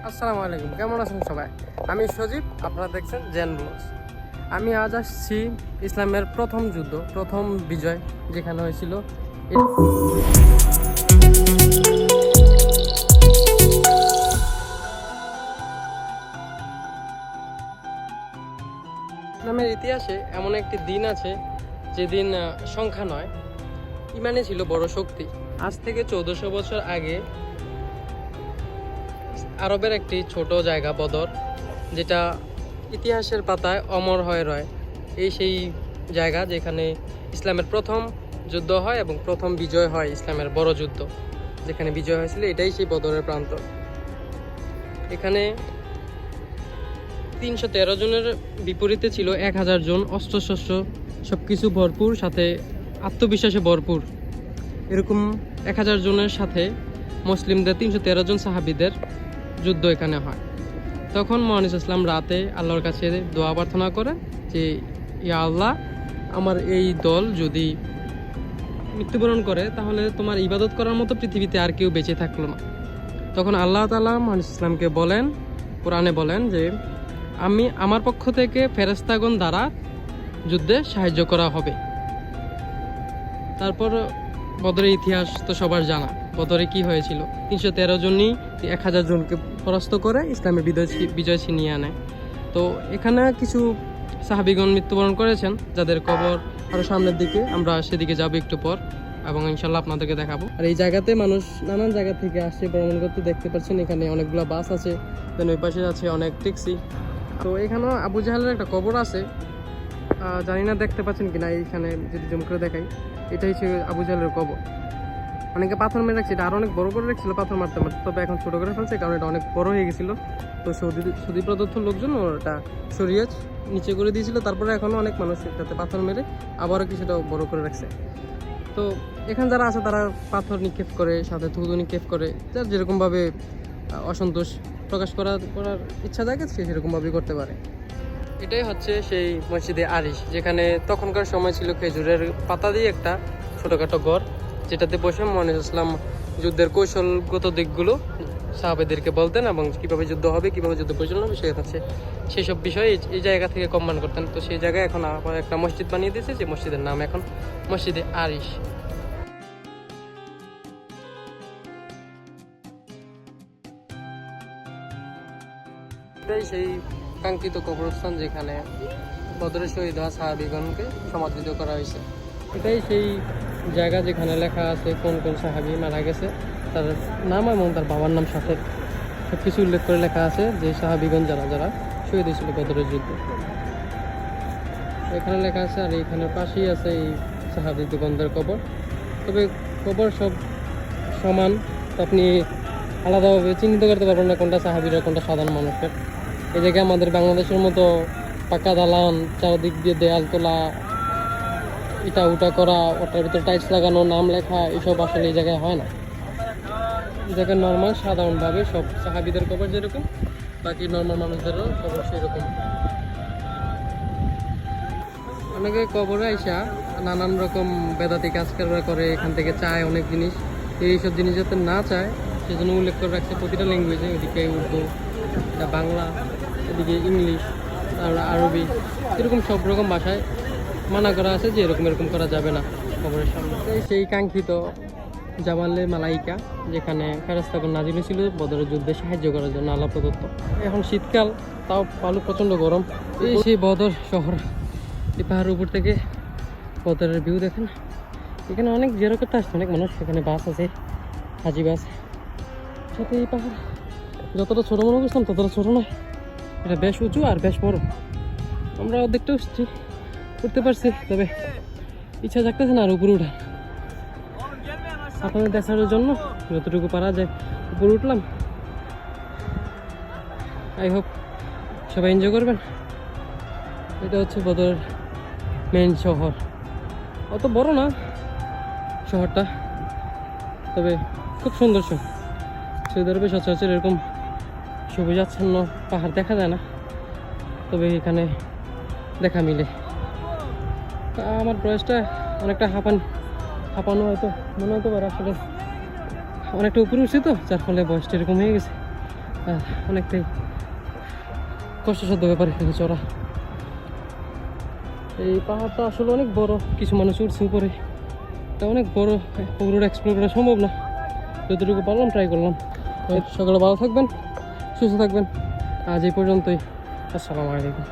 আসসালামু আলাইকুম, কেমন আছেন সবাই? আমি সজীব, আপনারা দেখছেন জেন ব্লগস। আমি আজ আসছি ইসলামের প্রথম যুদ্ধ, প্রথম বিজয় যেখানে হয়েছিল। ইসলামের ইতিহাসে এমন একটি দিন আছে যেদিন সংখ্যা নয়, ইমানে ছিল বড় শক্তি। আজ থেকে 1400 বছর আগে আরবের একটি ছোট জায়গা বদর, যেটা ইতিহাসের পাতায় অমর হয়ে রয়। সেই জায়গা যেখানে ইসলামের প্রথম যুদ্ধ হয় এবং প্রথম বিজয় হয়, ইসলামের বড় যুদ্ধ যেখানে বিজয় হয়েছিল, এটাই সেই বদরের প্রান্ত। এখানে 313 জনের বিপরীতে ছিল 1000 জন, অস্ত্রশস্ত্র সবকিছু ভরপুর, সাথে আত্মবিশ্বাসে ভরপুর। এরকম 1000 জনের সাথে মুসলিমদের 313 জন সাহাবীদের যুদ্ধ এখানে হয়। তখন মহান ইসলাম রাতে আল্লাহর কাছে দোয়া প্রার্থনা করে যে, ইয়া আল্লাহ, আমার এই দল যদি মৃত্যুবরণ করে তাহলে তোমার ইবাদত করার মতো পৃথিবীতে আর কেউ বেঁচে থাকলো না। তখন আল্লাহ তাআলা মহান ইসলামকে বলেন, কোরআনে বলেন যে, আমার পক্ষ থেকে ফেরেশতাগণ দ্বারা যুদ্ধে সাহায্য করা হবে। তারপর বদরের ইতিহাস তো সবার জানা। বদরে কি হয়েছিল? 313 জনই 1000 জনকে পরাস্ত করে ইসলামের বিজয় ছিনিয়ে আনে। তো এখানে কিছু সাহাবীগণ মৃত্যুবরণ করেছেন, যাদের কবর আরও সামনের দিকে, আমরা সেদিকে যাবো একটু পর এবং ইনশাল্লাহ আপনাদেরকে দেখাবো। আর এই জায়গাতে মানুষ নানান জায়গা থেকে আসছে ভ্রমণ করতে, দেখতে পাচ্ছেন এখানে অনেকগুলো বাস আছে, দেন ওই পাশে আছে অনেক ট্যাক্সি। তো এখানেও আবু জাহেলের একটা কবর আছে, জানি না দেখতে পাচ্ছেন কিনা, এইখানে যদি জুম করে দেখাই, এটাই হচ্ছে আবু জাহেলের কবর। অনেকে পাথর মেরে রাখছে, এটা আরো অনেক বড় করে রাখছিল পাথর মারতে মারতে, তবে এখন ছোট করে ফেলছে কারণ এটা অনেক বড় হয়ে গেছিল। তো সৌদি প্রদত্ত লোকজন ওটা সরিয়ে নিচে করে দিয়েছিল, তারপরে এখনো অনেক মানুষ এটাতে পাথর মেরে আবারও কিছুটা বড় করে রাখছে। তো এখানে যারা আছে তারা পাথর নিক্ষেপ করে, সাথে থুতু নিক্ষেপ করে, যার যেরকমভাবে অসন্তোষ প্রকাশ করার ইচ্ছা জাগে সে সেরকমভাবেই করতে পারে। এটাই হচ্ছে সেই মসজিদে আরিশ, যেখানে তখনকার সময় ছিল খেজুরের পাতা দিয়ে একটা ছোটোখাটো ঘর, যেটাতে বসে মহান ইসলাম যুদ্ধের কৌশলগত দিকগুলো সাহাবেদেরকে বলতেন এবং কীভাবে যুদ্ধ হবে, কীভাবে যুদ্ধ পরিচালনা হবে, সেসব বিষয়ে এই জায়গা থেকে কম্বাইন করতেন। তো সেই জায়গায় এখন আবার একটা মসজিদ বানিয়ে দিয়েছে, যে মসজিদের নাম এখন মসজিদে আরিশ। এটাই সেই কাঙ্ক্ষিত কবরস্থান যেখানে বদরে শহীদ হওয়া সাহাবীগণকে সমাদৃত করা হয়েছে। এটাই সেই জায়গা যেখানে লেখা আছে কোন কোন সাহাবী মারা গেছে, তার নাম এবং তার বাবার নাম সাথে সব কিছু উল্লেখ করে লেখা আছে, যে সাহাবীগণ যারা যারা শহীদ হয়েছিল বদরের যুদ্ধে, এখানে লেখা আছে। আর এখানের পাশেই আছে এই সাহাবীগণদের কবর। তবে কবর সব সমান, তো আপনি আলাদাভাবে চিহ্নিত করতে পারবেন না কোনটা সাহাবীরা কোনটা সাধারণ মানুষের। এই জায়গায় আমাদের বাংলাদেশের মতো পাকা দালান, চারদিক দিয়ে দেয়াল তোলা, এটা উটা করা, ওটার ভিতরে টাইলস লাগানো, নাম লেখা, এইসব আসলে এই জায়গায় হয় না। এই জায়গায় নর্মাল সাধারণভাবে সব সাহাবীদের কবর যেরকম, বাকি নর্মাল মানুষদেরও কবর সেরকম। অনেকে কবরে আইসা নানান রকম বেদাতি কাজ করে, এখান থেকে চায় অনেক জিনিস। এইসব জিনিস যাতে না চায় সেজন্য উল্লেখ করে রাখছে প্রতিটা ল্যাঙ্গুয়েজে, ওদিকে উর্দু, বাংলা, এদিকে ইংলিশ, আরবি, এরকম সব রকম ভাষায় মানা করা আছে যে এরকম করা যাবে না কবরের সামনে। সেই কাঙ্ক্ষিত জাবালে মালাইকা, যেখানে ফেরেশতাগণ নাজিল হয়েছিল বদরের যুদ্ধে সাহায্য করার জন্য আল্লাহ প্রদত্ত। এখন শীতকাল, তাও পালু প্রচণ্ড গরম। এই সেই বদর শহর, এই পাহাড়ের উপর থেকে বদরের ভিউ দেখেন। এখানে অনেক জিয়ারত করতে আসছে অনেক মানুষ, এখানে বাস আছে, হাজি বাস। সাথে এই পাহাড় যতটা ছোটো মনে করছিলাম ততটা ছোটো নয়, এটা বেশ উঁচু আর বেশ বড়। আমরা অর্ধেকটা উঠতে পারছি, তবে ইচ্ছা থাকতেছে না আর উপরে উঠা। আপনাদের দেখানোর জন্য যতটুকু পারা যায় উপরে উঠলাম। আই হোপ সবাই এনজয় করবেন। এটা হচ্ছে বদর মেইন শহর, অত বড় না শহরটা, তবে খুব সুন্দর শহর। সৌদি আরবে সচরাচর এরকম সবুজাচ্ছন্ন পাহাড় দেখা যায় না, তবে এখানে দেখা মিলে। আমার বয়সটা অনেকটা হাঁপানো হয়তো মনে হতে পারে, আসলে অনেকটা উপরে উঠছি তো, যার ফলে বয়সটা এরকম হয়ে গেছে। অনেকটাই কষ্টসাধ্য ব্যাপার এখানে চড়া। এই পাহাড়টা আসলে অনেক বড়, কিছু মানুষ উঠছে উপরে, তা অনেক বড়, পুরোটা এক্সপ্লোর করা সম্ভব না, যতটুকু পারলাম ট্রাই করলাম। সকালে ভালো থাকবেন, সুস্থ থাকবেন, আজ এই পর্যন্তই, আসসালামু আলাইকুম।